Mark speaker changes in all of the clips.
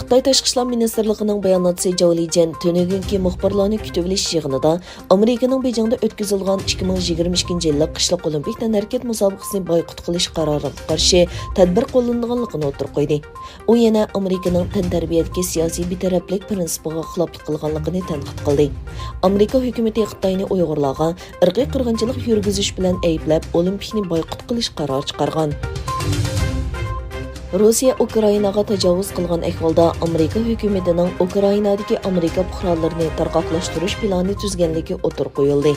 Speaker 1: Xitoy Tashqi ishlar ministrligining bayonotchisi Zhao Lijian tönügünki muxbirlarni kutib olish yig'inida Amerikaning Bejingda o'tkazilgan 2022 yillik qishloq olimpik tanharkat musobaqasini boykot qilish qaroriga qarshi tadbir qo'llanganligini o'tirib qo'ydi. U yana Amerikaning tantarbiyatga siyosiy betaraflik prinsipiga xiloflik qilganligini tanqid qildi. Amerika hukumati Xitoyni Uyg'urlarga irqiy qirg'inchilik yurgizish bilan ayblab, olimpikni boykot qilish qarori chiqargan. Rossiya Ukrainaga tajovuz qilgan ahvolda Amerika hukumatining Ukrainadagi Amerika fuqarolarini tarqoqlashtirish plani tuzganligi o'tirib qo'yildi.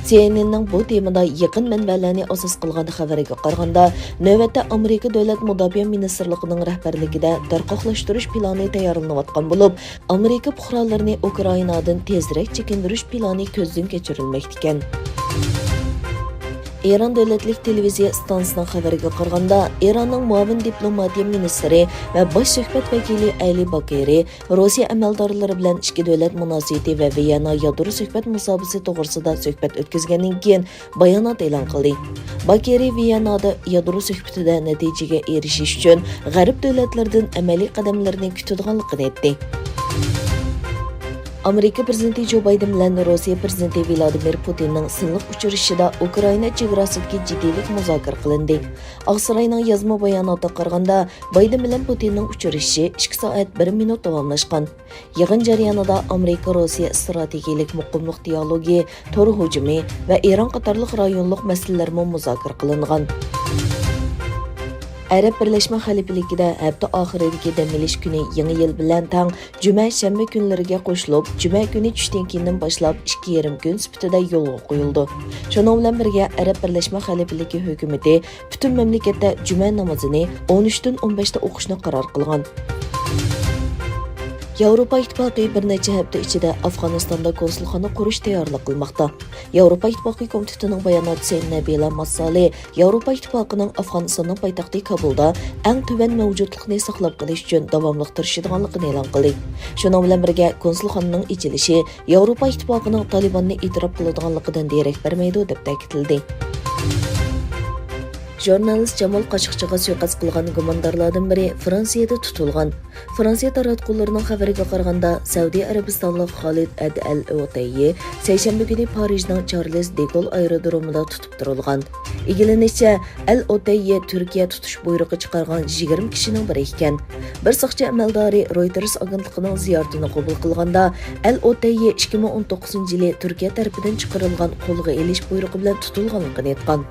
Speaker 1: CNNning bu temada yaqin manbalarni asos qilgan xabariga qaraganda, navbatda Amerika davlat mudofaa ministrligining rahbarligida tarqoqlashtirish plani tayyorlanayotgan bo'lib, Amerika fuqarolarini Ukrainadan tezroq chekindirish plani ko'zdan kechirilmoqda ekan. İran Davlatlik televiziya stansiyasining xabariga qaraganda, Iranning muavin diplomatiya ministri va bosh suhbat vakili Ali Bakeri Rossiya amaldorlari bilan ichki davlat munosabati va Viyana yadro suhbat musobaqasi to'g'risida suhbat o'tkazgandan keyin bayonot e'lon qildi. Bakeri Viyanada yadro suhbatida natijaga erishish uchun g'arb davlatlaridan amaliy qadamlarni kutadiganligini aytdi. Amerika prezidenti Joe Biden bilan Rossiya prezidenti Vladimir Putinning sinliq uchrashishida Ukraina chegarasidagi jiddiylik muzokara qilindi. Oqsaroyning yozma bayonotida qaraganda, Biden bilan Putinning uchrashishi 2 soat 1 minut davomlashgan. Yig'in jarayonida Amerika-Rossiya strategik muqimlik dialogi, tor hujumi va Eron qatorliq rayonlik masalalar muzokara qilingan. Arab Birleşme Xalifaligida hafta oxiridagi dam olish kuni yangi yil bilan tang juma shanba kunlariga qo'shilib, juma kuni tushdan keyin boshlab 2,5 kun sifatida yo'lga qo'yildi. Shuning bilan birga Arab Birleşme Xalifaligi hukumati butun mamlakatda juma namozini 13 dan 15 da o'qishni qaror qilgan. Yevropa İttifaqı bir necha hafta ichida Afg'onistonda konsulxona qurish tayyorlik qilmoqda. Yevropa İttifaqı komitetining bayonotchisi Nabila Massali Yevropa İttifaqıning Afg'onistonning poytaxti Kabulda eng tuban mavjudlikni saqlab qolish uchun davomli tirishadiganligini e'lon qildi. Shuning bilan birga konsulxonaning ochilishi Yevropa İttifaqıning Talibanni e'tirof qiladiganligidan derak bermaydi deb ta'kidladi. Jurnalist Jamal Qashqchiga suiqasd qilgan gumondorlardan biri Fransiyada tutilgan. Fransiya taratqullarining xabariga qaraganda, Saudiya Arabistonlik Khalid Al-Otayyi seshanba kuni Parijning Charles de Gaulle aerodromida tutib turilgan. Egilanishicha, Al-Otayyi Turkiya tutish buyrug'i chiqargan 20 kishining biri ekan. Bir soqchi amaldori Reuters agentligining ziyoratini qabul qilganda, Al-Otayyi 2019-yili Turkiya tarafidan chiqarilgan qo'lga elish buyrug'i bilan tutilganligini aytgan.